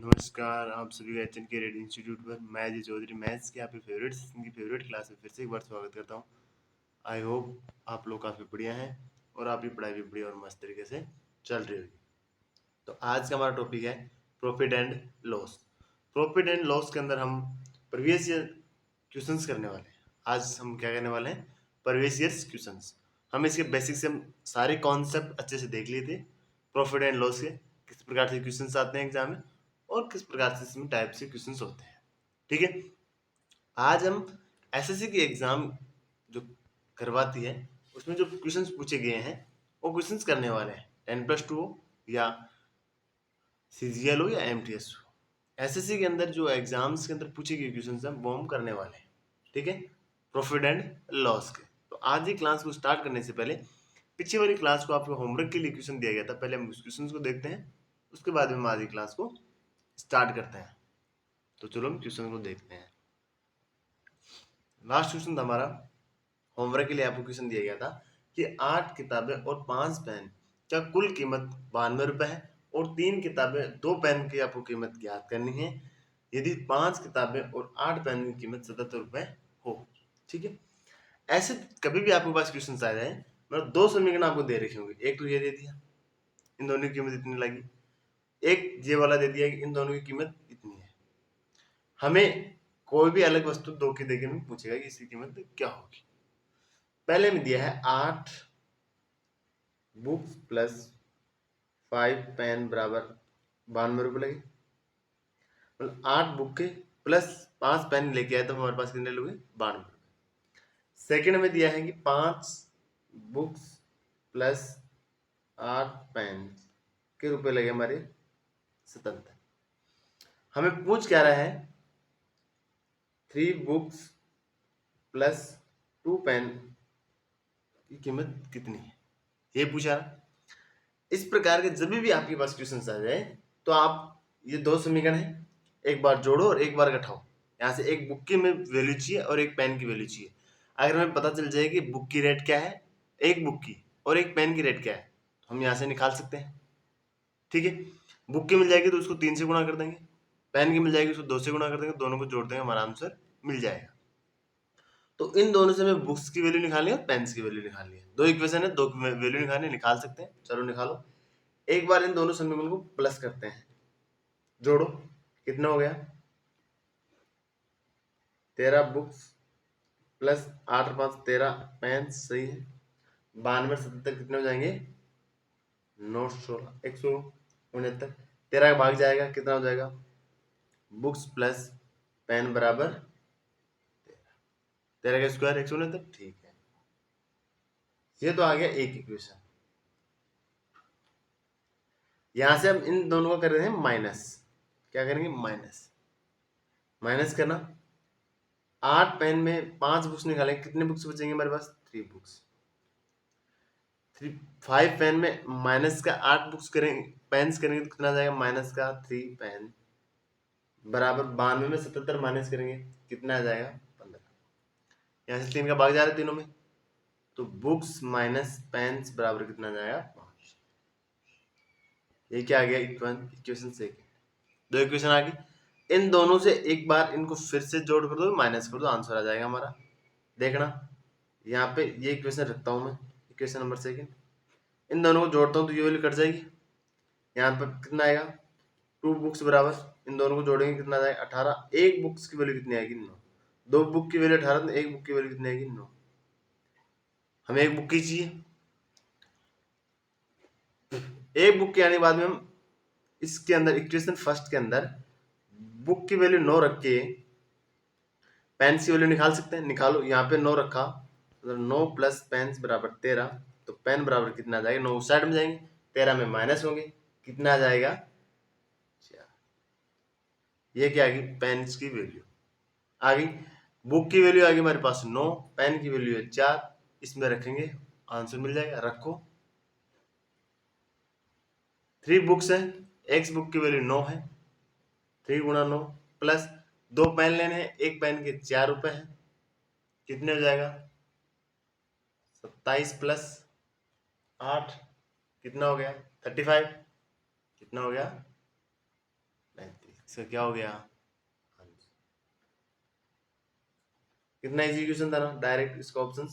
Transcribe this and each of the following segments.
नमस्कार, आप सभी का एच एन के रेडियो इंस्टीट्यूट पर मैं जी चौधरी मैथ्स के आपके फेवरेट सेशन की फेवरेट क्लास में फिर से एक बार स्वागत करता हूँ। आई होप आप लोग काफ़ी बढ़िया हैं और आपकी पढ़ाई भी बढ़िया और मस्त तरीके से चल रही होगी। तो आज का हमारा टॉपिक है profit and loss. Profit and loss के अंदर हम प्रीवियस ईयर क्वेश्चंस करने वाले हैं। आज हम क्या करने वाले हैं? Previous years questions. हम इसके बेसिक से हम सारे कॉन्सेप्ट अच्छे से देख लिए थे प्रॉफिट एंड लॉस के, किस प्रकार से क्वेश्चंस आते हैं एग्जाम में और किस प्रकार से इसमें टाइप से क्वेश्चंस होते हैं। ठीक है, आज हम एसएससी की एग्जाम जो करवाती है उसमें जो क्वेश्चंस पूछे गए हैं वो क्वेश्चंस करने वाले हैं। 10+2 हो या सीजीएल हो या एमटीएस हो, एसएससी के अंदर जो एग्जाम्स के अंदर पूछे गए क्वेश्चंस हैं वो हम करने वाले हैं। ठीक है, प्रॉफिट एंड लॉस के। तो आज ही क्लास को स्टार्ट करने से पहले पिछली वाली क्लास को आपको होमवर्क के लिए क्वेश्चन दिया गया था, पहले हम उस क्वेश्चन को देखते हैं, उसके बाद हम आज ही क्लास को स्टार्ट करते हैं। तो चलो हम क्वेश्चन को देखते हैं। लास्ट क्वेश्चन था हमारा होमवर्क के लिए, आपको क्वेश्चन दिया गया था कि 8 किताबें और 5 पेन का कुल कीमत 92 रुपए है और 3 किताबें 2 पेन की आपको कीमत ज्ञात करनी है यदि 5 किताबें और 8 पेन की कीमत 77 रुपए हो। ठीक है, ऐसे कभी भी आपके पास क्वेश्चन आ जाए, मतलब 2 समीकरण आपको दे रखे होंगे, एक तो ये दे दिया इन दोनों की कीमत इतनी लगी, एक ये वाला दे दिया कि इन दोनों की कीमत इतनी है। हमें कोई भी अलग वस्तु दो की देखे में पूछेगा कि इसकी कीमत क्या होगी। पहले में दिया है 8 बुक्स प्लस 5 पेन बराबर 92 रुपये लगे, मतलब 8 बुक के प्लस 5 पेन लेके आए तो हमारे पास कितने लोगे? 92 रुपये। सेकेंड में दिया है कि 5 बुक्स प्लस 8 पेन के रुपए लगे हमारे 77। हमें पूछ क्या रहा है? 3 बुक्स प्लस 2 पेन की कीमत कितनी है, ये पूछा। इस प्रकार के जब भी आपके पास क्वेश्चन आ जाए तो आप ये 2 समीकरण है, एक बार जोड़ो और एक बार घटाओ। यहाँ से एक बुक की में वैल्यू चाहिए और एक पेन की वैल्यू चाहिए। अगर हमें पता चल जाए कि बुक की रेट क्या है, एक बुक की, और एक पेन की रेट क्या है, तो हम यहाँ से निकाल सकते हैं। ठीक है, बुक की मिल जाएगी तो उसको 3 से गुणा कर देंगे, पेन की मिल जाएगी उसको 2 से गुणा कर देंगे, दोनों को जोड़ देंगे, हमारा आंसर मिल जाएगा। तो इन दोनों से हमें बुक्स की वैल्यू निकालनी है और पेन्स की वैल्यू निकालनी है। 2 इक्वेशन है, 2 वैल्यू निकालनी है, निकाल सकते हैं। चलो निकालो। एक बार इन दोनों समीकरण को प्लस करते हैं, जोड़ो, कितना हो गया? 13 बुक्स प्लस 8 और 5 13 पेन, सही है। 92 77 कितने हो जाएंगे? 916 169। 13 का भाग जाएगा, कितना हो जाएगा? बुक्स प्लस पेन बराबर 13 का स्क्वायर 169। ठीक है, ये तो आ गया एक इक्वेशन। यहां से हम इन दोनों को कर रहे हैं माइनस। क्या करेंगे? माइनस। माइनस करना, 8 पेन में 5 बुक्स निकालेंगे, कितने बुक्स बचेंगे हमारे पास? 3 बुक्स। 5 पेन में माइनस का 8 बुक्स करेंगे, पेन्स करेंगे तो कितना जाएगा? माइनस का 3 पेन बराबर 92 में 77 माइनस करेंगे, कितना आ जाएगा? 15। यहाँ से 3 का भाग जा रहा है तीनों में, तो बुक्स माइनस पेन्स बराबर कितना जाएगा? 5। ये क्या आ गया? इक्वेशन से 2 इक्वेशन आ गई। इन दोनों से एक बार इनको फिर से जोड़ कर दो, माइनस कर दो, आंसर आ जाएगा हमारा। देखना, यहाँ पे ये इक्वेशन रखता हूँ मैं, इक्वेशन नंबर 2। इन दोनों को जोड़ता हूँ तो ये वैल्यू कट जाएगी। यहाँ पर कितना आएगा? 2 बुक्स बराबर, इन दोनों को जोड़ेंगे कितना आएगा? 18। एक बुक्स की वैल्यू कितनी आएगी? 9। 2 बुक की वैल्यू 18, तो एक बुक की वैल्यू कितनी आएगी? 9। हमें एक बुक की चाहिए। एक बुक के आने के बाद में हम इसके अंदर इक्वेशन फर्स्ट के अंदर बुक की वैल्यू 9 रख के पेन की वैल्यू निकाल सकते हैं। निकालो, यहाँ पे 9 रखा, तो 9 प्लस पेन बराबर 13, तो पेन बराबर कितना आ जाएगा? 9 उस साइड में जाएंगे, 13 में माइनस होंगे, कितना आ जाएगा? 4। ये क्या आ गई? पेन की वैल्यू आ गई। बुक की वैल्यू आ गई हमारे पास 9, पेन की वैल्यू है 4, इसमें रखेंगे, आंसर मिल जाएगा। रखो, 3 बुक्स है, एक्स बुक की वैल्यू 9 है, 3 गुणा 9 प्लस 2 पेन लेने हैं, एक पेन के 4 रुपए है, कितने हो जाएगा? 27 प्लस 8 कितना हो गया? 35। कितना हो गया? 35। इसका क्या हो गया? कितना इजी क्वेश्चन था ना, डायरेक्ट इसका ऑप्शन।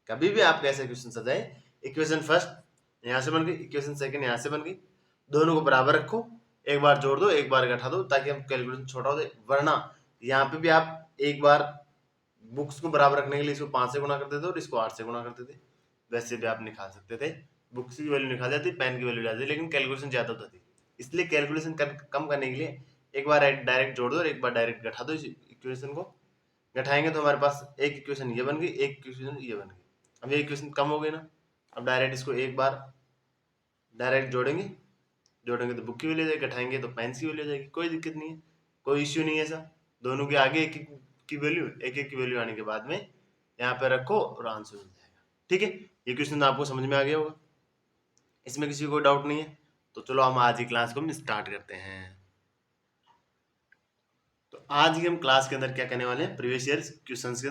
कभी भी आप कैसे क्वेश्चन सजाए, इक्वेशन फर्स्ट यहाँ से बन गई, इक्वेशन सेकंड यहाँ से बन गई, दोनों को बराबर रखो, एक बार जोड़ दो एक बार घटा दो ताकि हम कैलकुलेशन छोटा हो जाए। वरना यहाँ पे भी आप एक बार बुक्स को बराबर रखने के लिए इसको 5 से गुणा करते थे और इसको 8 से गुणा करते थे, वैसे भी आप निकाल सकते थे। बुक्स की वैल्यू निकाल जाती, पेन की वैल्यू जाती, लेकिन कैलकुलेशन ज्यादा होती। इसलिए कैलकुलेशन कम करने के लिए एक बार डायरेक्ट जोड़ दो और एक बार डायरेक्ट घटा दो। इस इक्वेशन को घटाएंगे तो हमारे पास एक इक्वेशन ये बन गई, एक इक्वेशन ये बन गई। अब ये इक्वेशन कम हो गई ना, अब डायरेक्ट इसको एक बार डायरेक्ट जोड़ेंगे तो बुक की वैल्यू जाएगी, घटाएंगे तो पेन की वैल्यू जाएगी। कोई दिक्कत नहीं है, कोई इश्यू नहीं है ऐसा। दोनों के आगे एक एक की वैल्यू, एक एक की वैल्यू आने के बाद में यहाँ पे रखो और आंसर मिल जाएगा। ठीक है, ये क्वेश्चन आपको समझ में आ गया होगा, इसमें किसी को डाउट नहीं है। तो चलो हम आज की क्लास को हम स्टार्ट करते हैं। तो आज की हम क्लास के अंदर क्या करने वाले हैं, प्रीवियस ईयर क्वेश्चंस के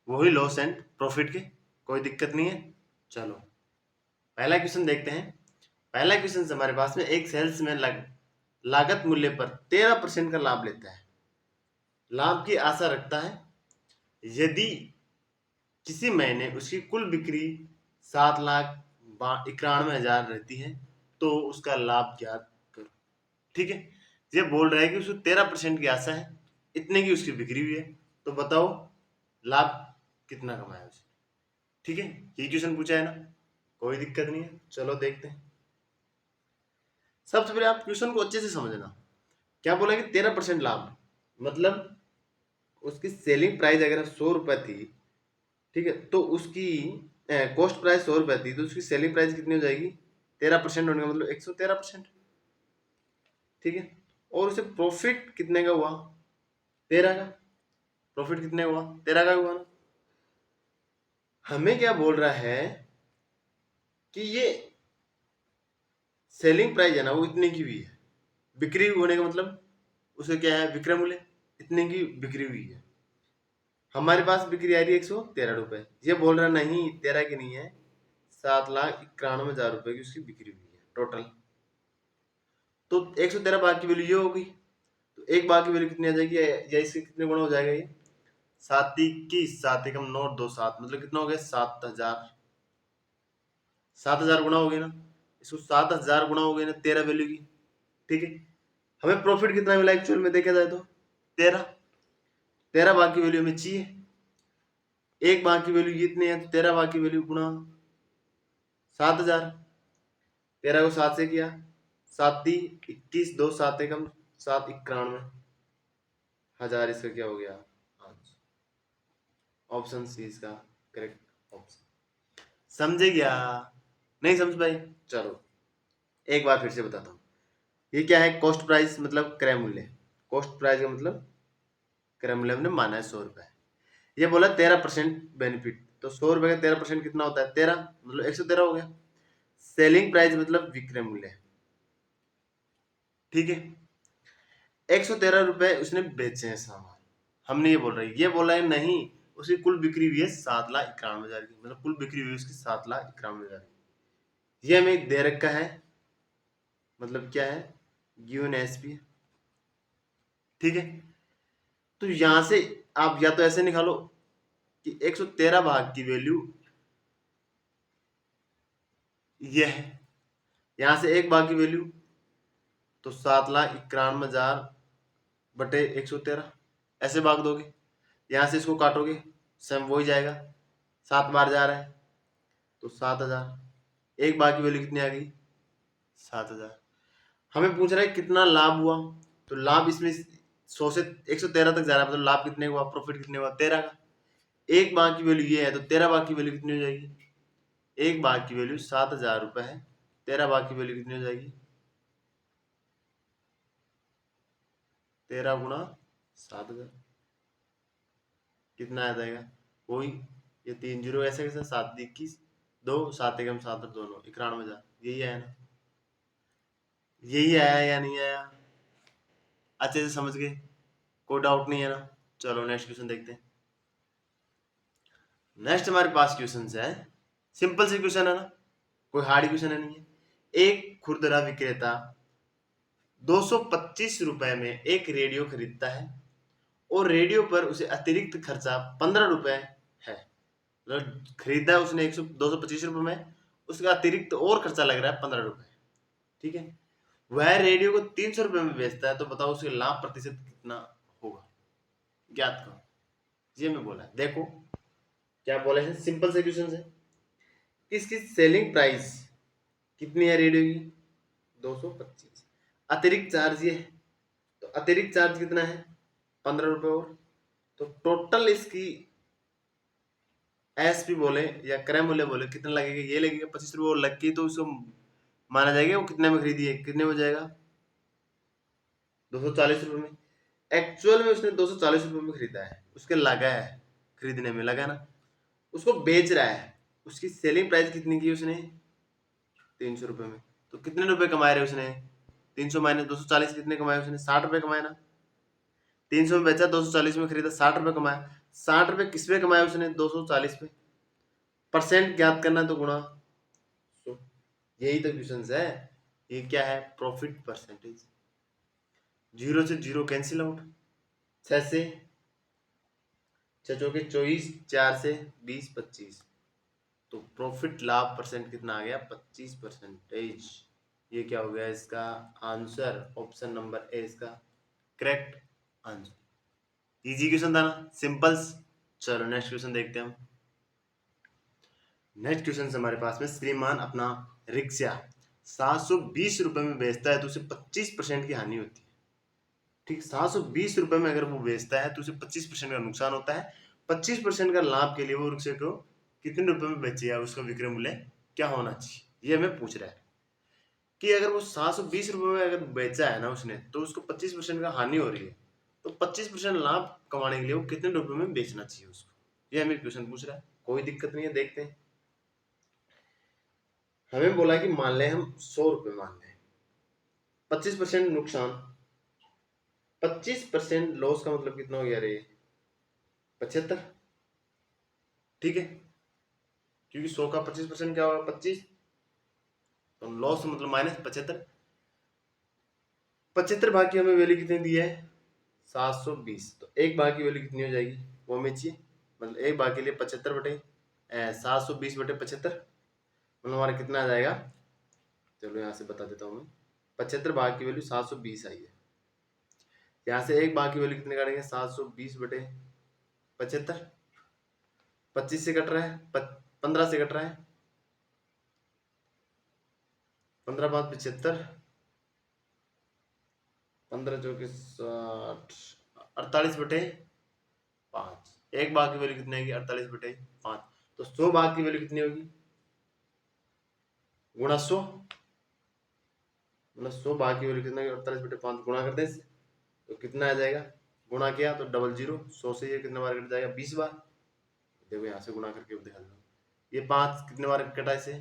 वही लॉस एंड प्रॉफिट के, कोई दिक्कत नहीं है। चलो पहला क्वेश्चन देखते हैं। पहला क्वेश्चन हमारे पास में, एक सेल्समैन लागत मूल्य पर 13% का लाभ लेता है, लाभ की आशा रखता है। यदि किसी महीने उसकी कुल बिक्री 7,91,000 रहती है तो उसका लाभ ज्ञात करो। ठीक है, ये बोल रहा है कि उसको 13% की आशा है, इतने की उसकी बिक्री हुई है, तो बताओ लाभ कितना कमाया उसने। ठीक है, ये क्वेश्चन पूछा है ना, कोई दिक्कत नहीं है। चलो देखते हैं। सबसे पहले आप क्वेश्चन को अच्छे से समझना। क्या बोला कि 13% लाभ, मतलब उसकी सेलिंग प्राइस अगर 100 रुपए थी, ठीक है, तो उसकी कॉस्ट प्राइस 100 रुपए थी, तो उसकी सेलिंग प्राइस कितनी हो जाएगी, 13% होने का मतलब 113%। ठीक है, और उसे प्रॉफिट कितने का हुआ, 13 का। प्रॉफिट कितने हुआ, 13 का हुआ ना। हमें क्या बोल रहा है कि ये सेलिंग प्राइस है ना वो इतने की हुई है, बिक्री होने का मतलब उसे क्या है, विक्रय मूल्य, इतने की बिक्री हुई है। हमारे पास बिक्री आ रही है 113 रुपए, ये बोल रहा नहीं 13 की नहीं है, 7,91,000 रुपए की उसकी बिक्री हुई है टोटल। तो 113 भाग की वैल्यू ये होगी, तो एक भाग की वैल्यू कितनी आ जाएगी, या इसके कितने गुना हो जाएगा, ये 7 21 7 एकम 9 2 7, मतलब कितना हो गया 7,000। 7,000 गुना हो गया ना, इसको 7,000 गुना हो गया ना 13 वैल्यू की। ठीक है, हमें प्रॉफिट कितना मिला एक्चुअल में देखा जाए तो 13। 13 भाग की वैल्यू हमें चाहिए, एक भाग की वैल्यू कितनी है, तो 13 भाग की वैल्यू गुना 7,000। 13 को 7 से किया, 7 21 2 7 एकम 7,91,000, इसका क्या हो गया आंसर। ऑप्शन सी इसका करेक्ट ऑप्शन। समझे क्या, नहीं समझ पाए? चलो एक बार फिर से बताता हूँ। ये क्या है, कॉस्ट प्राइस मतलब क्रय मूल्य, कॉस्ट प्राइस का मतलब क्रय मूल्य हमने माना है 100 रुपए। ये बोला 13% बेनिफिट, तो 100 रुपए का 13% कितना होता है, 13, मतलब 113 हो गया। सेलिंग प्राइस मतलब विक्रय मूल्य। ठीक है, 113 रुपए उसने बेचे हैं सामान, हमने ये बोल रहे हैं, ये बोला है नहीं उसकी कुल बिक्री हुई है 7,91,000 की, मतलब कुल बिक्री हुई उसकी 7,91,000 की। ये हमें दे रखा है, मतलब क्या है, गिवन एसपी। ठीक है, तो यहां से आप या तो ऐसे निकालो कि 113 भाग की वैल्यू ये है, यहां से एक भाग की वैल्यू, तो 7,91,000 बटे 113, ऐसे भाग दोगे। यहां से इसको काटोगे, सेम वो ही जाएगा, 7 बार जा रहा है तो 7,000। एक भाग की वैल्यू कितनी आ गई, 7,000। हमें पूछ रहा है कितना लाभ हुआ, तो लाभ इसमें 100 से 113 तक जा रहा है, मतलब लाभ कितने हुआ, प्रॉफिट कितने हुआ, 13 का। एक भाग की वैल्यू ये है, तो 13 भाग की वैल्यू कितनी हो जाएगी, एक भाग की वैल्यू 7,000 रुपए है, 13 भाग की वैल्यू कितनी हो जाएगी, 13 गुणा 7,000, कितना आ जाएगा, वही ये 3 जीरो ऐसे कैसे, 7 21 2 7 एकम 7 दोनों 91,000, यही आया ना, यही आया या नहीं आया, अच्छे से समझ गए, कोई डाउट नहीं है ना। चलो नेक्स्ट क्वेश्चन देखते हैं। नेक्स्ट हमारे पास क्वेश्चन है, सिंपल सी क्वेश्चन है ना, कोई हार्ड क्वेश्चन है नहीं है। एक खुरदरा विक्रेता 225 रुपए में एक रेडियो खरीदता है और रेडियो पर उसे अतिरिक्त खर्चा 15 रुपए है। मतलब खरीदा है उसने 225 रुपए में, उसका अतिरिक्त और खर्चा लग रहा है 15 रुपए। ठीक है, वह रेडियो को 300 रुपए में बेचता है, तो बताओ उसके लाभ प्रतिशत कितना होगा, ज्ञात करो। ये मैं बोला, देखो क्या बोले हैं, सिंपल से क्वेश्चन है। किसकी सेलिंग प्राइस कितनी है रेडियो की, 225, अतिरिक्त चार्ज ये है, तो अतिरिक्त चार्ज कितना है, 15 रुपए और, तो टोटल इसकी एसपी बोले या क्रय मूल्य बोले कितना लगेगा, ये लगेगा 25 रुपए और लग के, तो उसको माना जाएगा वो कितने में खरीदी है, कितने में हो जाएगा 240 रुपए में। एक्चुअल में उसने 240 रुपए में खरीदा है, उसके लगा है खरीदने में, लगा ना, उसको बेच रहा है, उसकी सेलिंग प्राइस कितनी की उसने 300 रुपए में, तो कितने रुपए कमाए रहे उसने, 300 माइनस 240 कितने कमाए उसने, 60 रुपए कमाए ना। 300 में बेचा, 240 में खरीदा, 60 रुपए कमाया। 60 रुपए किस पे कमाए उसने, 240 पे। परसेंट ज्ञात करना है तो गुणा 100। यही तो क्वेश्चन है। ये क्या है, प्रॉफिट परसेंटेज। 0 से 0 कैंसिल आउट, 6 से 6 चौके 24, 4 से 20 25, तो प्रॉफिट लाभ परसेंट कितना आ गया, 25%। ये क्या हो गया इसका आंसर, ऑप्शन नंबर ए इसका करेक्ट आंसर। इजी क्वेश्चन था ना, सिंपल्स। चलो नेक्स्ट क्वेश्चन देखते हैं हम। नेक्स्ट क्वेश्चन हमारे पास में, श्रीमान अपना रिक्शा 720 रुपए में बेचता है तो उसे 25% की हानि होती है। ठीक, 720 रुपए में अगर वो बेचता है तो उसे 25% का नुकसान होता है। 25% का लाभ के लिए वो रिक्शे को कितने रुपए में बेचेगा, उसका विक्रय मूल्य क्या होना चाहिए, ये हमें पूछ रहा है कि अगर वो 720 रुपए में अगर बेचा है ना उसने, तो उसको 25% का हानि हो रही है, तो 25% लाभ कमाने के लिए वो कितने रुपए में बेचना चाहिए उसको, ये हमें क्वेश्चन पूछ रहा है। कोई दिक्कत नहीं है, देखते हैं। हमें बोला कि मान लें हम 100 रुपए मान लें, 25% नुकसान, 25% लॉस का मतलब कितना हो गया रे, 75। ठीक है, क्योंकि 100 का 25% क्या होगा, 25, तो लॉस मतलब माइनस 75। 75 भाग की हमें वैल्यू कितनी दी है, 720, तो एक भाग की वैल्यू कितनी हो जाएगी वो हमें चाहिए। मतलब एक भाग के लिए 75 बटे 720 बटे 75, मतलब हमारा कितना आ जाएगा, चलो यहाँ से बता देता हूँ मैं। 75 भाग की वैल्यू 720 आई है, यहाँ से एक भाग की वैल्यू कितने काटेंगे, 720 बटे 75, 25 से कट रहा है, 15 से कट रहा है, 15 5 75, 15 चौके 60, 48 बटे 5, एक भाग की वैल्यू कितनी आएगी, 48 बटे 5, तो 100 भाग की वैल्यू कितनी होगी, गुणा 100, मतलब 100 भाग की वैल्यू कितना, 48 बटे 5 गुणा कर दें, तो कितना आ जाएगा, गुणा किया तो डबल जीरो, 100 से ये कितने बार कट जाएगा, 20 बार। देखो यहाँ से गुणा करके दिखा दो, ये 5 कितने बार कटा इसे,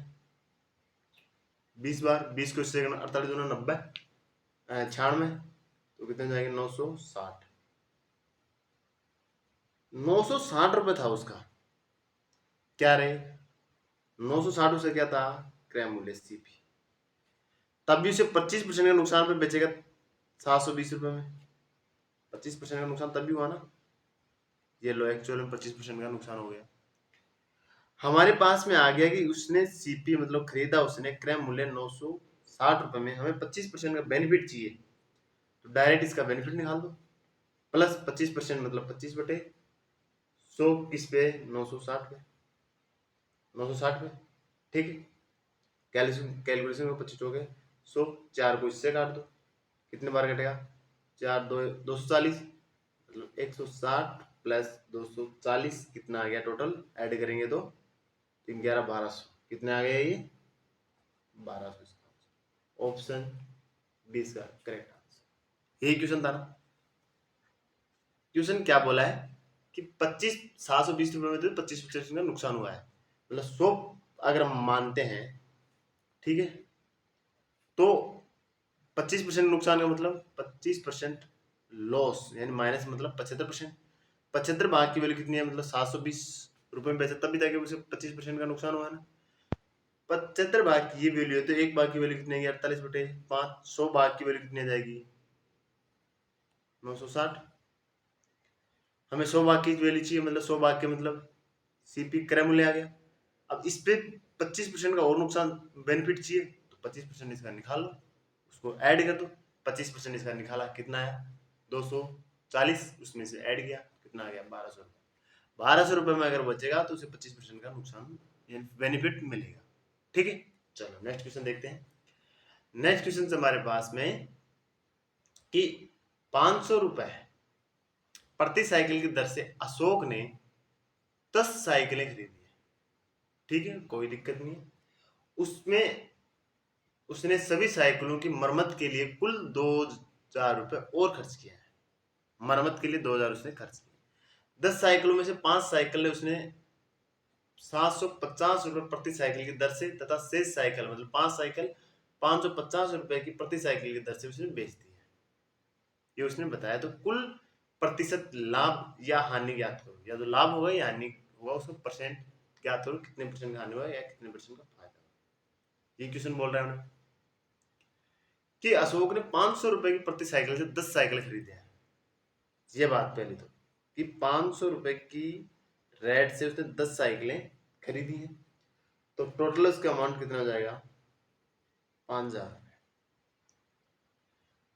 20 बार, 20 को इससे 48 दूना 90, 96, तो कितने जाएंगे 960। 960 रुपए था उसका, क्या रहे 960 से क्या था, क्रय मूल्य सीपी, तब भी उसे 25% का नुकसान पे बेचेगा 720 रुपए में। 25% का नुकसान तब भी हुआ ना, ये लो एक्चुअल में 25% का नुकसान हो गया। हमारे पास में आ गया कि उसने सीपी मतलब खरीदा उसने क्रय मूल्य 960 रुपए में, हमें 25% का बेनिफिट चाहिए, तो डायरेक्ट इसका बेनिफिट निकाल दो, प्लस 25% मतलब 25 बटे 100 किस पे, 960 पे, 960 पे। ठीक है, कैलकुलेशन में 25 हो गए 100, 4 को इससे काट दो, कितने बार कटेगा, 4 2 240, मतलब 160 प्लस 240 कितना आ गया टोटल, ऐड करेंगे तो 3 11 1200, कितने आ गए ये 1200। ऑप्शन बी इसका करेक्ट आंसर। यही क्वेश्चन था ना। क्वेश्चन क्या बोला है कि 720 रुपए में तो 25% का नुकसान हुआ है, मतलब 100 अगर हम मानते हैं, ठीक है, तो 25% नुकसान का मतलब 25% लॉस, यानी माइनस मतलब 75%। 75 भाग की वैल्यू कितनी है, मतलब 720 रुपए में बेचा तब भी था कि उसे 25% का नुकसान हुआ ना। 75 भाग की ये वैल्यू है तो एक भाग की वैल्यू कितनी आएगी 48/5। 100 भाग की वैल्यू कितनी आ जाएगी 960। हमें 100 भाग की वैल्यू चाहिए, मतलब 100 भाग के मतलब सीपी क्रय मूल्य आ गया। अब इस पे 25% का और नुकसान बेनिफिट चाहिए तो 25% इसका निकाल लो, उसको ऐड कर दो। 25% इसका निकाला कितना आया 240, उसमें से ऐड किया कितना आ गया 1200। 1200 में अगर बचेगा तो उसे 25% का नुकसान बेनिफिट मिलेगा। ठीक है, चलो नेक्स्ट क्वेश्चन देखते हैं। नेक्स्ट क्वेश्चन से हमारे पास में कि 500 रुपए प्रति साइकिल की दर से अशोक ने 10 साइकिलें खरीदी है। ठीक है, कोई दिक्कत नहीं है। उसमें उसने सभी साइकिलों की मरम्मत के लिए कुल 2000 रुपए और खर्च किया है। मरम्मत के लिए 2000 उसने खर्च किया। 10 साइकिलों में से 5 साइकिल उसने 750 रुपए प्रति साइकिल की दर से तथा शेष साइकिल मतलब 5 साइकिल 550 रुपए की प्रति साइकिल की दर से उसने बेच दी है, ये उसने बताया। तो कुल प्रतिशत लाभ या हानि ज्ञात करो, या तो लाभ होगा या हानि होगा, उसको परसेंट ज्ञात करो, कितने परसेंट का हानि हुआ या कितने परसेंट का फायदा हुआ। ये क्वेश्चन बोल रहा है हमें कि अशोक ने 500 रुपए की प्रति साइकिल से 10 साइकिल खरीदे हैं। ये बात पहली तो कि 500 रुपए की रेट से उसने 10 साइकिलें खरीदी हैं, तो टोटल उसका अमाउंट कितना हो जाएगा 5000।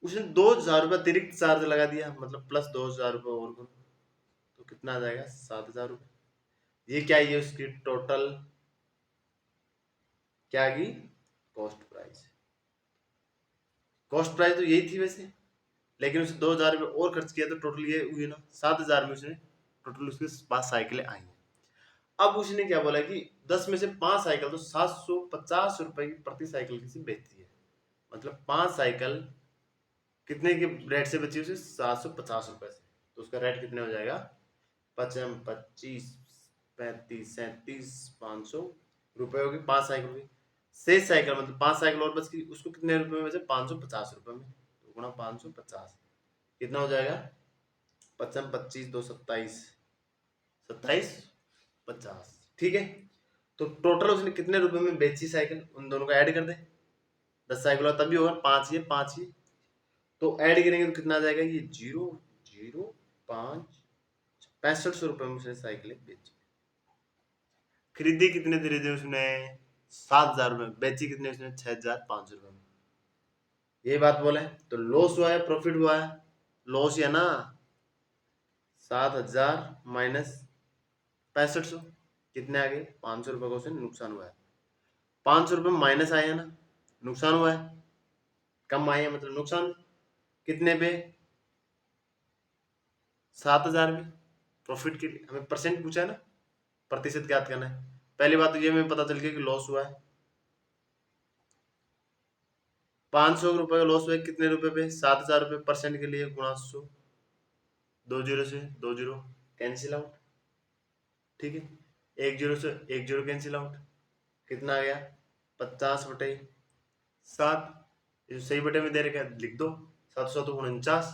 उसने 2000 रुपये अतिरिक्त चार्ज लगा दिया, मतलब प्लस 2000 रुपये और करो तो कितना आ जाएगा 7000 रुपये। ये क्या है उसकी टोटल क्या आ गई कॉस्ट प्राइस। कॉस्ट प्राइस तो यही थी वैसे, लेकिन उसने 2000 रुपये और खर्च किया तो टोटल ये हुई ना 7000 में उसने टोटल उसके पास साइकिलें आई हैं। अब उसने क्या बोला कि 10 में से 5 साइकिल तो 750 रुपए की प्रति साइकिल किसी बेचती है, मतलब 5 साइकिल कितने के रेट से बची उसे 750 रुपए से, तो उसका रेट कितने हो जाएगा 55 25 35 37 500 रुपए होगी 5 साइकिल की। शेष साइकिल मतलब 5 साइकिल और बच गई, उसको कितने रुपए में बचे 550 रुपए में, तो गुणा 550 कितना हो जाएगा 55 25 2 27 27 50। ठीक है, तो टोटल उसने कितने रुपए में बेची साइकिल, उन दोनों का ऐड कर दे। 10 साइकिल तभी होगा 5 ये तो ऐड करेंगे तो कितना आ जाएगा ये 0 0 5 6500 रुपए में उसने साइकिल बेची। खरीदी कितने दे रहे उसने 7000 रुपए, बेची कितने उसने 6500 रुपए में। ये बात बोले तो लॉस हुआ है प्रॉफिट हुआ है, लॉस या ना 7000 माइनस 6500 कितने आ गए 500 रुपए का उसने नुकसान हुआ है। 500 रुपए माइनस आए हैं ना, नुकसान हुआ है, कम आए हैं मतलब नुकसान कितने पे 7000 में। प्रॉफिट के लिए हमें परसेंट पूछा है ना, प्रतिशत ज्ञात करना है। पहली बात तो ये हमें पता चल गया कि लॉस हुआ है 500 रुपए का लॉस हुआ है कितने रुपए पे 7000 रुपए, परसेंट के लिए गुणा 100, 2 जीरो से 2 जीरो कैंसिल आउट। ठीक है, 1 जीरो से 1 जीरो कैंसिल आउट, कितना आ गया 50/7। सही बटे में दे रखे लिख दो 700 तो 49,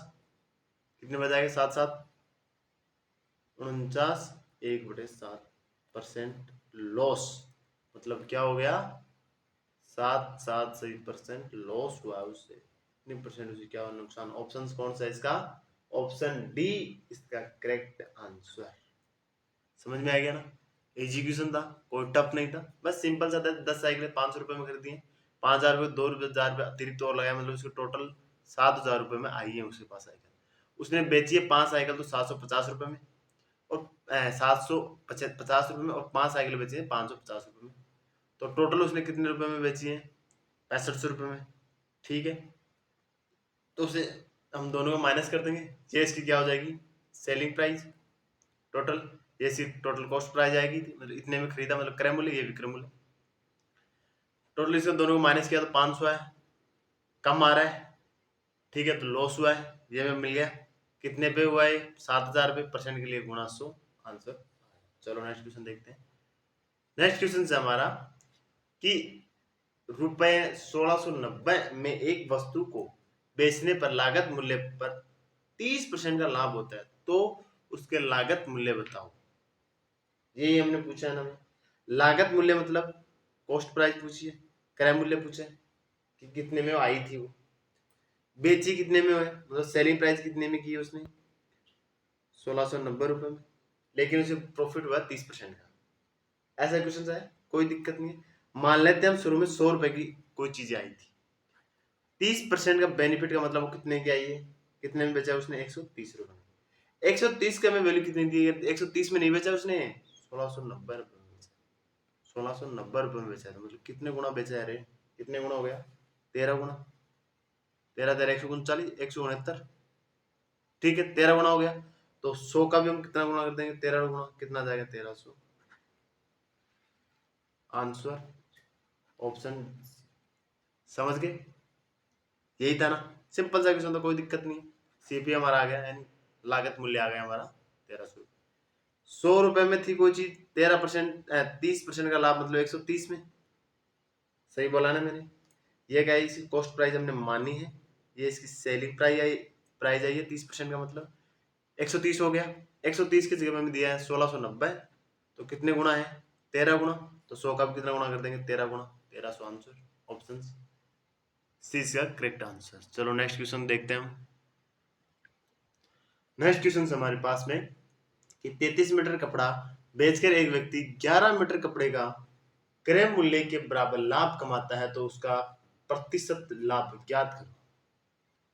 कितने बच जाएंगे 7 7 49 1/7% लॉस, मतलब क्या हो गया 7 सही परसेंट लॉस हुआ उससे, कितनी परसेंट उसे क्या हुआ नुकसान। ऑप्शन कौन सा है इसका, ऑप्शन डी इसका करेक्ट आंसर। समझ में आ गया ना, एजुकेशन था कोई टफ नहीं था, बस सिंपल सा था। 10 साइकिलें 500 रुपए में खरीदी है, 5000 रुपये 2000 रुपये अतिरिक्त और लगाया, मतलब उसके टोटल 7000 रुपये में आई है उसके पास साइकिल। उसने बेची है 5 साइकिल तो 750 रुपये में, और 750 रुपये में, और 5 साइकिल बेची है 550 रुपये में, तो टोटल उसने कितने रुपए में बेची है 6500 रुपये में। ठीक है, तो उसे हम दोनों को माइनस कर देंगे, ये इसकी क्या हो जाएगी सेलिंग प्राइस टोटल, ये इसकी टोटल कॉस्ट प्राइस आएगी, मतलब इतने में खरीदा मतलब क्रय मूल्य, ये विक्रय मूल्य। टोटल इसको दोनों को माइनस किया तो 500 है, कम आ रहा है। ठीक है, तो लॉस हुआ है, ये हमें मिल गया कितने पे हुआ है 7000 रुपये, परसेंट के लिए गुणा 100 आंसर। चलो नेक्स्ट क्वेश्चन देखते हैं। नेक्स्ट क्वेश्चन से हमारा कि रुपए 1690 में एक वस्तु को बेचने पर लागत मूल्य पर 30% का लाभ होता है, तो उसके लागत मूल्य बताओ। यही हमने पूछा है ना, लागत मूल्य मतलब कॉस्ट प्राइस पूछी है, क्रय मूल्य पूछा है कि कितने में वो आई थी, वो बेची कितने में है, मतलब सेलिंग प्राइस कितने में की है उसने, 1690 रुपये में, लेकिन उसे प्रॉफिट हुआ 30% का। ऐसा क्वेश्चन है, कोई दिक्कत नहीं है। मान लेते हैं हम शुरू में 100 रुपए की कोई चीज आई थी, 30% का बेनिफिट का मतलब वो कितने की आई है, कितने में बेचा उसने, 130 रुपए में। 130 का में वैल्यू कितनी दी है, 130 में नहीं बेचा उसने, 1690 रुपये में बेचा, 1690 रुपये में बेचा, तो मतलब कितने गुना बेचा है रे, कितने गुना हो गया, 13 गुना, 13 13 139 169, ठीक है 13 गुना हो गया। तो 100 का भी हम कितना गुना कर देंगे, 13 गुना, कितना आ जाएगा, 1300। आंसर ऑप्शन, समझ गए, यही था ना, सिंपल सा क्वेश्चन था, कोई दिक्कत नहीं। सीपी हमारा आ गया, यानी लागत मूल्य आ गया हमारा 1300। 100 रुपए में थी कोई चीज, 13% 30% का लाभ, मतलब 130 में, सही बोला ना मैंने। ये क्या है, इसकी कॉस्ट प्राइस हमने मानी है, ये इसकी सेलिंग प्राइस आई है 30% का, मतलब 130 हो गया। 130 की जगह में दिया है 1690, तो कितने गुना है, 13 गुना, तो 100 का भी कितना गुना कर देंगे, 13 गुना, 1300। आंसर ऑप्शन सी इसका करेक्ट आंसर। चलो नेक्स्ट क्वेश्चन देखते हैं हम। नेक्स्ट क्वेश्चन हमारे पास में कि 33 मीटर कपड़ा बेचकर एक व्यक्ति 11 मीटर कपड़े का क्रय मूल्य के बराबर लाभ कमाता है, तो उसका प्रतिशत लाभ ज्ञात करो।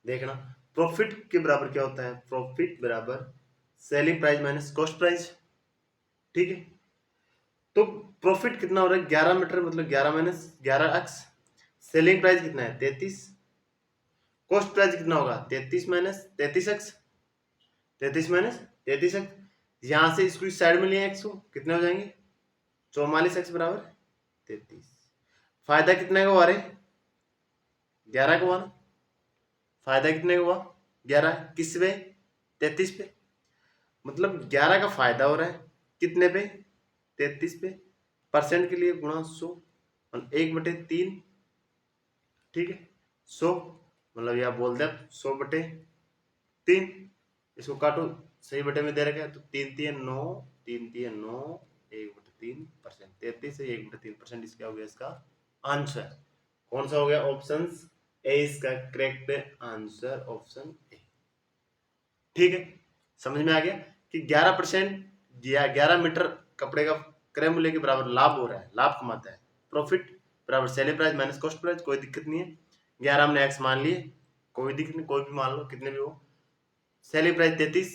देखना, प्रॉफिट के बराबर क्या होता है, प्रॉफिट बराबर selling price minus cost price, ठीक है। तो प्रॉफिट कितना हो रहा है, 11 मीटर, मतलब 11 माइनस 11x, सेलिंग प्राइस कितना है 33, कॉस्ट प्राइस कितना होगा 33 माइनस 33x, 33 माइनस 33x, यहां से इसको इस साइड में लिया x को, कितने हो जाएंगे 44x बराबर 33। फायदा कितने का हुआ रे, 11 का हुआ ना, फायदा कितने का हुआ 11, किस पे 33 पे, मतलब 11 का फायदा हो रहा है कितने पे 33 पे, परसेंट के लिए गुणा 100 और 1/3, ठीक है 100, मतलब यह बोल दे 100/3, इसको काटो, सही बटे में दे रखा है, तो 3 3 9, 3 3 9, 1/3%, 33 से 1/3% इसका हो गया इसका आंसर। कौन सा हो गया, ऑप्शन ए इसका करेक्ट आंसर, ऑप्शन ए, ठीक है। समझ में आ गया कि 11% या 11 मीटर कपड़े का क्रय मूल्य के बराबर लाभ हो रहा है, लाभ कमाता है, प्रॉफिट बराबर selling price minus cost price, कोई दिक्कत नहीं है। 11 हमने एक्स मान लिए, कोई दिक्कत नहीं, कोई भी मान लो कितने भी हो। सेलिंग प्राइस 33,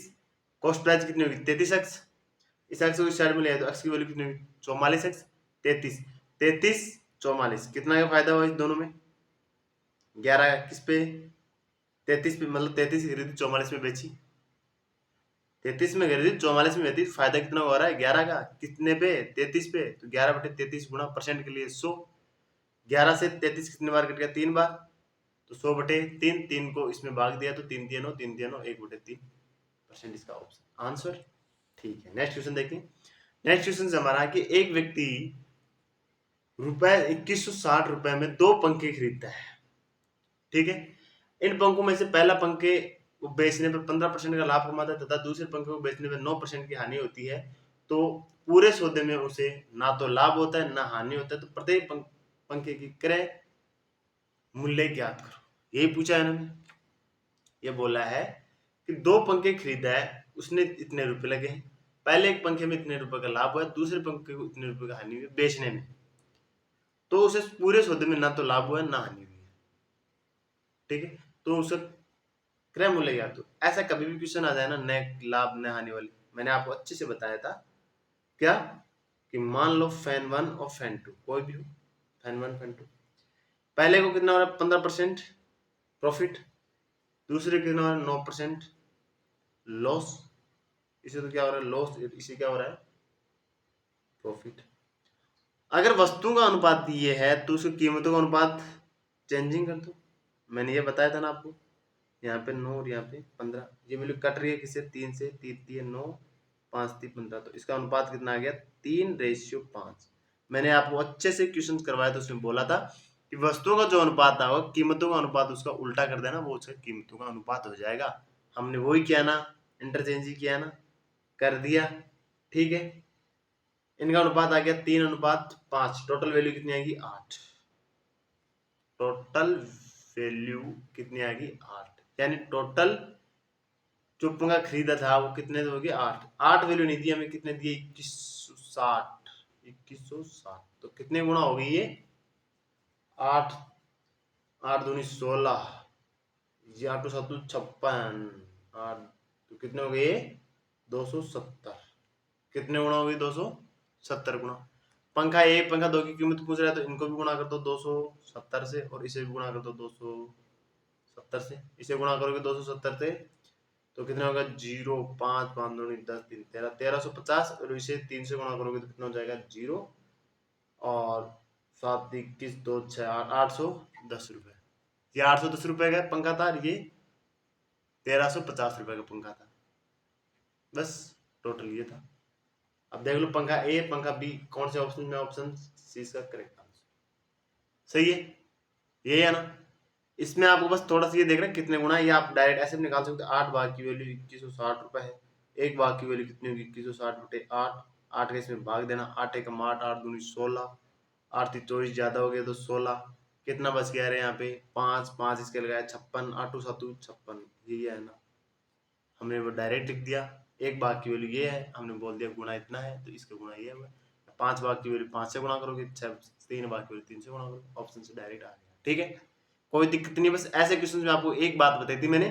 कॉस्ट प्राइस कितनी होगी 33x, इस एक्स को इस साइड में ले तो एक्स की वैल्यू कितनी होगी 44x, 33 33 44, कितना का फायदा हुआ इस दोनों में, 11 किस पे 33 पे, मतलब 33 खरीदी 44 में बेची, 33 में खरीदी 44 में बेची, फायदा कितना हो रहा है 11 का, कितने पे 33 पे, तो 11/33 गुणा परसेंट के लिए 100, 11 से 33 कितने बार कट गया 3 बार, तो 100/3, 3 को इसमें भाग दिया तो 3 3 9 1/3%, इसका ऑप्शन आंसर, ठीक है। नेक्स्ट क्वेश्चन देखिए। नेक्स्ट क्वेश्चन हमारा कि एक व्यक्ति रुपए 2160 में 2 पंखे खरीदता है, ठीक है। इन पंखों में से पहला पंखे को बेचने पर 15% का लाभ कमाता है तथा दूसरे पंखे को बेचने पर 9% की हानि होती है, तो पूरे सौदे में उसे ना तो लाभ होता है ना हानि होता है, तो प्रत्येक पंखे की क्रय मूल्य ज्ञात करो। यही पूछा है ना, ये बोला है कि 2 पंखे खरीदा है, उसने इतने रुपए लगे हैं, पहले एक पंखे में इतने रुपए का लाभ हुआ, दूसरे पंखे को इतने रुपए का हानि हुई बेचने में, तो उसे पूरे सौदे में ना तो लाभ हुआ है ना हानि हुई है, ठीक है। तो उसे क्रय मूल्य ज्ञात, तो ऐसा कभी भी क्वेश्चन आ जाए ना, न लाभ न हानि वाली, मैंने आपको अच्छे से बताया था क्या, कि मान लो फैन 1 और फैन 2 कोई भी हो, फैन 1 फैन 2, पहले को कितना हो रहा है 15% प्रॉफिट, दूसरे कितना हो रहा है 9% लॉस, इसे तो क्या हो रहा है लॉस, इसे क्या हो रहा है प्रॉफिट। अगर वस्तुओं का अनुपात ये है तो उसकी कीमतों का अनुपात चेंजिंग कर दो, मैंने ये बताया था ना आपको, यहाँ पे 9 और यहाँ पे 15, ये वैल्यू कट रही है किससे 3 से, 3 3 9 5 3 15, तो इसका अनुपात कितना आ गया 3:5। मैंने आपको अच्छे से क्वेश्चन करवाया तो उसमें बोला था कि वस्तुओं का जो अनुपात होगा कीमतों का अनुपात उसका उल्टा कर देना, वो उसका कीमतों का अनुपात हो जाएगा। हमने वही किया ना, इंटरचेंज ही किया ना, कर दिया, ठीक है। इनका अनुपात आ गया 3:5। टोटल वैल्यू कितनी आएगी 8। टोटल वैल्यू कितनी आएगी 8, यानी टोटल जो पंखा खरीदा था वो कितने होगी 8। 8 वैल्यू नहीं दी हमें, कितने दिए 2160। 2160 तो कितने गुना हो गई ये 8। 8 दूनी 16, ये 8 7 56, 8 तो कितने हो गए 270। कितने गुना हो गई 270 गुना। पंखा ए पंखा दो की कीमत पूछ रहा है तो इनको भी गुणा कर दो 270 से, और इसे भी गुणा कर दो 270 से। इसे गुणा करोगे 270 से तो कितना होगा 0 5 5 2 10 3 13 1350, और इसे 3 से गुणा करोगे तो कितना हो जाएगा 0 और 7 21 2 6 8 810 रुपए। ये 810 रुपए का पंखा था, ये 1350 रुपए का पंखा था। बस टोटल ये था। अब देख लो पंखा ए पंखा बी कौन से ऑप्शन में, ऑप्शन सी इसका करेक्ट आंसर सही है, ये है ना। इसमें आपको बस थोड़ा सा ये देख रहे हैं कितने गुना है, ये आप डायरेक्ट ऐसे भी निकाल सकते हो। 8 भाग की वैल्यू 2160 रुपए है, एक भाग की वैल्यू कितनी होगी 2160 बटे 8। 8 का इसमें भाग देना, 8 एकम 8 8 दूनी 16, 8 3 24 ज्यादा हो गया तो 16। कितना बच गया यहाँ पे 5 5 इसके लगाया 56, 8 7 56, यही है ना। हमने वो डायरेक्ट लिख दिया। एक भाग की वैल्यू ये है, हमने बोल दिया गुना इतना है तो इसका गुना ये है। 5 भाग की वैल्यू 5 से गुणा करोगे, 3 भाग की वैल्यू 3 से गुणा करोगे, ऑप्शन से डायरेक्ट आ गया। ठीक है, कोई दिक्कत नहीं। बस ऐसे क्वेश्चन में आपको एक बात बताई थी मैंने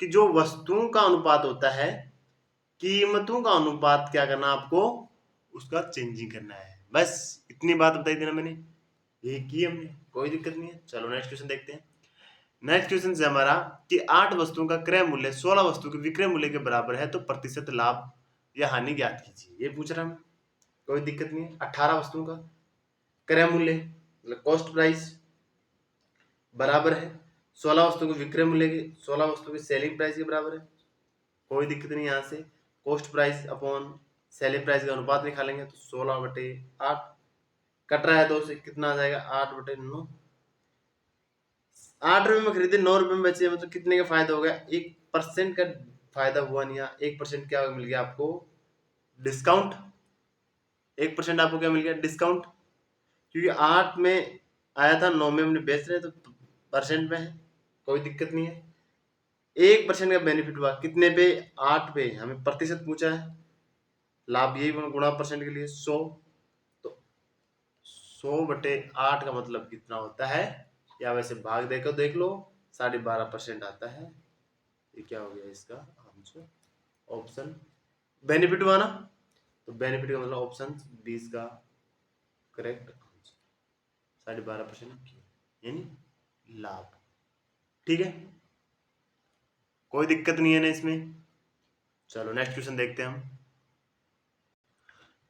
कि जो वस्तुओं का अनुपात होता है, कीमतों का अनुपात क्या करना आपको, उसका चेंजिंग करना है। बस इतनी बात बताई थी ना मैंने, ये की हमने, कोई दिक्कत नहीं है। चलो नेक्स्ट क्वेश्चन देखते हैं। नेक्स्ट क्वेश्चन है हमारा कि 8 वस्तुओं का क्रय मूल्य 16 वस्तु के विक्रय मूल्य के बराबर है तो प्रतिशत लाभ या हानि ज्ञात कीजिए, ये पूछ रहा हूं। कोई दिक्कत नहीं है। 18 वस्तुओं का क्रय मूल्य मतलब कॉस्ट प्राइस बराबर है 16 वस्तु के विक्रय मूल्य के, 16 वस्तु के सेलिंग प्राइस के बराबर है। कोई दिक्कत नहीं, यहाँ से cost price upon selling price का अनुपात निकालेंगे तो 16/8 कट रहा है 2 से, कितना आ जाएगा 8/9। 8 रुपए में खरीदे 9 रुपए में बेचे, मतलब कितने का फायदा हो गया 1% का फायदा हुआ नहीं। 1% क्या मिल गया आपको डिस्काउंट। 1% आपको क्या मिल गया डिस्काउंट, क्योंकि 8 में आया था 9 में हमने बेच रहे तो परसेंट में है, कोई दिक्कत नहीं है। 1% का बेनिफिट हुआ कितने पे 8 पे, हमें प्रतिशत पूछा है, लाभ यही गुणा परसेंट के लिए 100, तो 100/8 का मतलब कितना होता है, या वैसे भाग देकर देख लो 12.5% आता है। ये क्या हो गया इसका आंसर, ऑप्शन बेनिफिट हुआ ना, तो बेनिफिट का मतलब ऑप्शन 20 का करेक्ट आंसर 12.5% यानी लाभ। ठीक है, कोई दिक्कत नहीं है ना इसमें। चलो नेक्स्ट क्वेश्चन देखते हैं हम।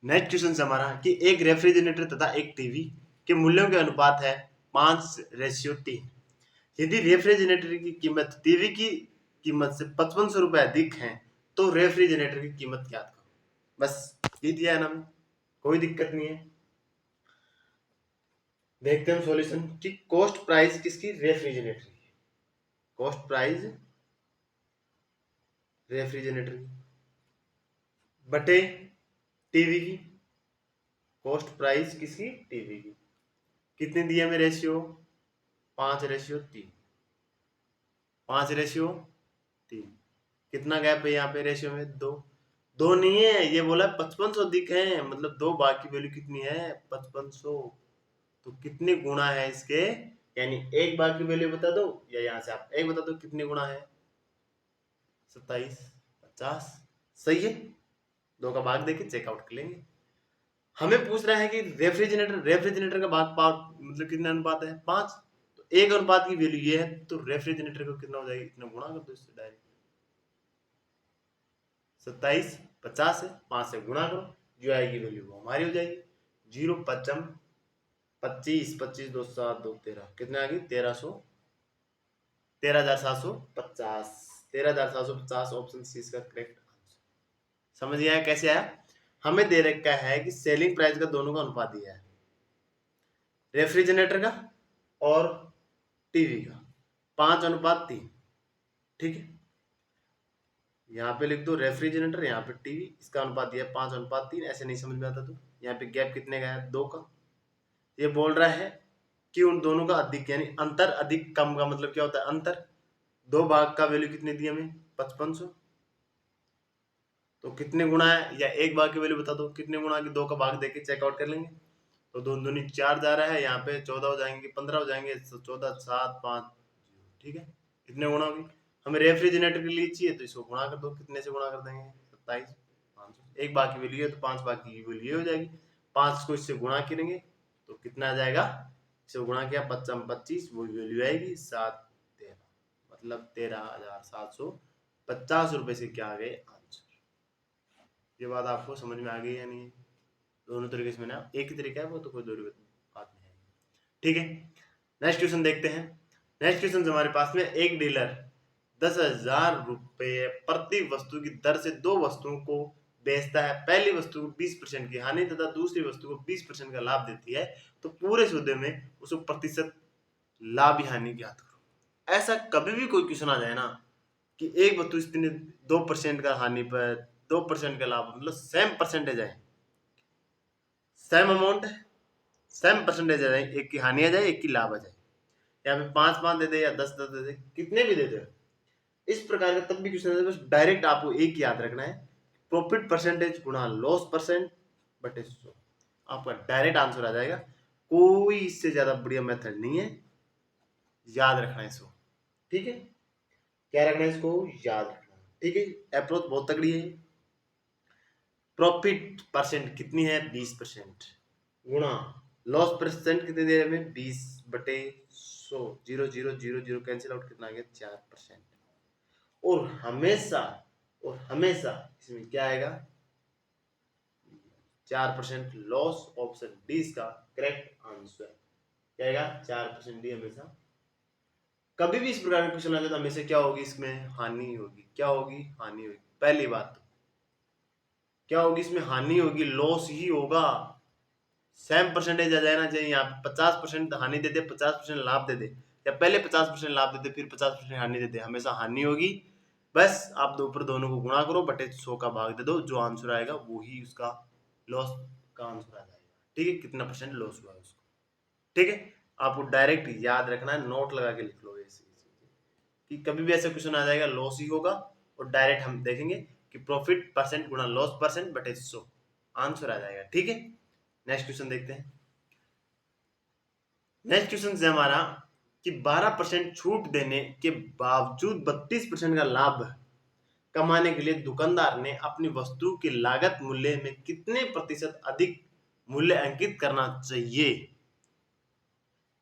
नेक्स्ट क्वेश्चन हमारा कि एक रेफ्रिजरेटर तथा एक टीवी के मूल्यों के अनुपात है 5:3। यदि रेफ्रिजरेटर की कीमत टीवी की कीमत से 5500 रुपए अधिक है तो रेफ्रिजरेटर की कीमत क्या करो। बस ये दिया है ना, कोई दिक्कत नहीं है। देखते हैं सॉल्यूशन कि कॉस्ट प्राइस किसकी, रेफ्रिजरेटर की। कॉस्ट प्राइस रेफ्रिजरेटर की बटे टीवी की, कॉस्ट प्राइस किसकी टीवी की। कितने दिया में रेशियो 5:3, 5:3। कितना गैप है यहाँ पे रेशियो में 2। 2 नहीं है, ये बोला 5500 दिख है, मतलब 2 बाकी वैल्यू कितनी है 5500, तो कितने गुना है इसके, यानी एक बार की वैल्यू बता दो या यहाँ से आप एक बता दो कितने गुना है 27 50। सही है, 2 का भाग देके चेकआउट कर लेंगे। हमें पूछ रहा है कि रेफ्रिजरेटर का भाग मतलब कितना अनुपात है 5, तो 1 अनुपात की वैल्यू ये है तो रेफ्रिजरेटर को कितना हो जाएगी, इतना गुणा कर दो इससे डायरेक्ट। 27 50 से 5 से गुणा करो, जो आएगी वैल्यू वो हमारी हो जाएगी। 0 5 25 25 2 7 2 13, कितने आ गई 13,750। 13,750 ऑप्शन सी इसका करेक्ट आंसर। समझ आया कैसे आया। हमें दे रखा है कि सेलिंग प्राइस का दोनों का अनुपात दिया है, रेफ्रिजरेटर का और टीवी का 5:3। ठीक है, यहाँ पे लिख दो रेफ्रिजरेटर, यहाँ पे टीवी, इसका अनुपात दिया 5:3। ऐसे नहीं समझ में आता तो यहाँ पे गैप कितने का है, 2 का। ये बोल रहा है कि उन दोनों का अधिक यानी अंतर अधिक कम का मतलब क्या होता है, अंतर। 2 भाग का वैल्यू कितने दी हमें, 5500। तो कितने गुणा है, या 1 भाग की वैल्यू बता दो कितने गुणा की, 2 का भाग देके चेकआउट कर लेंगे। तो 2 दूनी 4 जा रहा है, यहाँ पे 14 हो जाएंगे, 15 हो जाएंगे, 14 7 5, ठीक है। कितने गुणा होगी, हमें रेफ्रिजरेटर के लिए चाहिए तो इसको गुणा कर दो, कितने से गुणा कर देंगे, 27 500। 1 भाग की वैल्यू है तो 5 भाग की वैल्यू ये हो जाएगी, 5 को इससे गुणा करेंगे तो कितना आ जाएगा, इसे गुणा किया 55 25, वो वैल्यू आएगी 7 13, मतलब 13,750 रुपए से क्या आ गए आंसर। ये बात आपको समझ में आ गई या नहीं, दोनों तरीके से मैंने, एक ही तरीका है वो तो कोई दो बात नहीं है, ठीक है। नेक्स्ट क्वेश्चन देखते हैं। नेक्स्ट क्वेश्चन हमारे पास में, एक डीलर 10,000 रुपए प्रति वस्तु की दर से 2 वस्तुओं को बेचता है। पहली वस्तु को 20% की हानि तथा दूसरी वस्तु को 20% का लाभ देती है, तो पूरे सौदे में उसको प्रतिशत लाभ या हानि ज्ञात करो। ऐसा कभी भी कोई क्वेश्चन आ जाए ना कि एक वस्तु इसने 2% का हानि पर 2% का लाभ, मतलब सेम परसेंटेज है, सेम अमाउंट है, सेम परसेंटेज आ जाए, एक की हानि आ जाए एक की लाभ आ जाए, यहाँ पे 5 दे दे या 10 दे दे, कितने भी दे दे, इस प्रकार का तब भी क्वेश्चन है। बस डायरेक्ट आपको एक याद रखना है, प्रॉफिट परसेंटेज गुणा लॉस परसेंट बटे 100, आपका डायरेक्ट आंसर आ जाएगा। कोई इससे ज्यादा बढ़िया मेथड नहीं है, याद रखना है इसको, ठीक है। क्या रखना है इसको, याद रखना, ठीक है। अप्रोच बहुत तगड़ी है। प्रॉफिट परसेंट कितनी है, 20%, गुणा लॉस परसेंट कितने दे रहे हमें, 20 बटे 100, 0 0 0 0 कैंसिल आउट, कितना आ गया 4%। और हमेशा इसमें क्या आएगा, 4% लॉस, ऑप्शन डी इसका करेक्ट आंसर। क्या आएगा, 4% डी हमेशा। कभी भी इस प्रकार का क्वेश्चन आ जाए तो हमेशा क्या होगी, इसमें हानि होगी, क्या होगी, हानि होगी। पहली बात तो क्या होगी, इसमें हानि होगी, लॉस ही होगा। सेम परसेंटेज आ जाना चाहिए, यहाँ पे 50% हानि दे दे 50% लाभ दे दे, या पहले 50% लाभ दे दे फिर 50% हानि दे दे, हमेशा हानि होगी। बस आप दो ऊपर दोनों को गुणा करो, बटे 100 का भाग दे दो, जो आंसर आएगा वो ही उसका लॉस का आंसर आ जाएगा, ठीक है। कितना परसेंट लॉस हुआ है उसको, ठीक है। आपको डायरेक्ट याद रखना है, नोट लगा के लिख लो ऐसे कि कभी भी ऐसा क्वेश्चन आ जाएगा लॉस ही होगा, और डायरेक्ट हम देखेंगे कि प्रॉफिट परसेंट गुणा लॉस परसेंट बटे 100, आंसर आ जाएगा, ठीक है। नेक्स्ट क्वेश्चन देखते हैं। नेक्स्ट क्वेश्चन है हमारा कि 12% छूट देने के बावजूद 32% का लाभ कमाने के लिए दुकानदार ने अपनी वस्तु के लागत मूल्य में कितने प्रतिशत अधिक मूल्य अंकित करना चाहिए।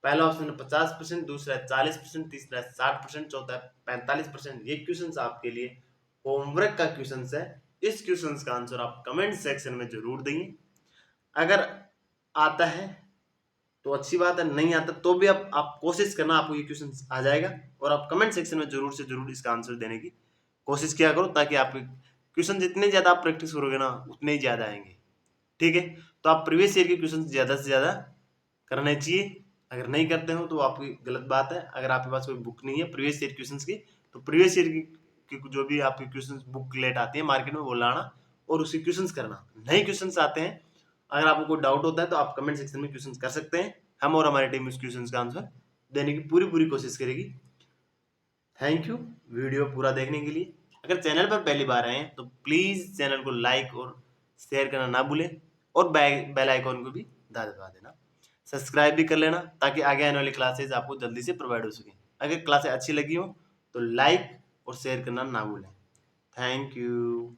पहला ऑप्शन है 50%, दूसरा है 40%, तीसरा है 60%, चौथा है 45%। ये क्वेश्चन आपके लिए होमवर्क का क्वेश्चन है। इस क्वेश्चन का आंसर आप कमेंट सेक्शन में जरूर देंगे। अगर आता है तो अच्छी बात है, नहीं आता तो भी आप कोशिश करना, आपको ये क्वेश्चन आ जाएगा, और आप कमेंट सेक्शन में जरूर से जरूर इसका आंसर देने की कोशिश किया करो, ताकि आपके क्वेश्चन जितने ज्यादा आप प्रैक्टिस करोगे ना उतने ही ज्यादा आएंगे, ठीक है। तो आप प्रीवियस ईयर के क्वेश्चन ज्यादा से ज्यादा करने चाहिए। अगर नहीं करते हो तो आपकी गलत बात है। अगर आपके पास कोई बुक नहीं है प्रीवियस ईयर क्वेश्चन की, तो प्रीवियस ईयर की जो भी आपकी क्वेश्चन बुक लेट आती है मार्केट में वो लाना और उसी क्वेश्चन करना। नए क्वेश्चन आते हैं, अगर आपको कोई डाउट होता है तो आप कमेंट सेक्शन में क्वेश्चन कर सकते हैं, हम और हमारी टीम उस क्वेश्चन का आंसर देने की पूरी कोशिश करेगी। थैंक यू वीडियो पूरा देखने के लिए। अगर चैनल पर पहली बार आए तो प्लीज चैनल को लाइक और शेयर करना ना भूलें, और बेल आइकॉन को भी दबा देना, सब्सक्राइब भी कर लेना, ताकि आगे आने वाली क्लासेज आपको जल्दी से प्रोवाइड हो सके। अगर क्लासेस अच्छी लगी हो तो लाइक और शेयर करना ना भूलें। Thank you.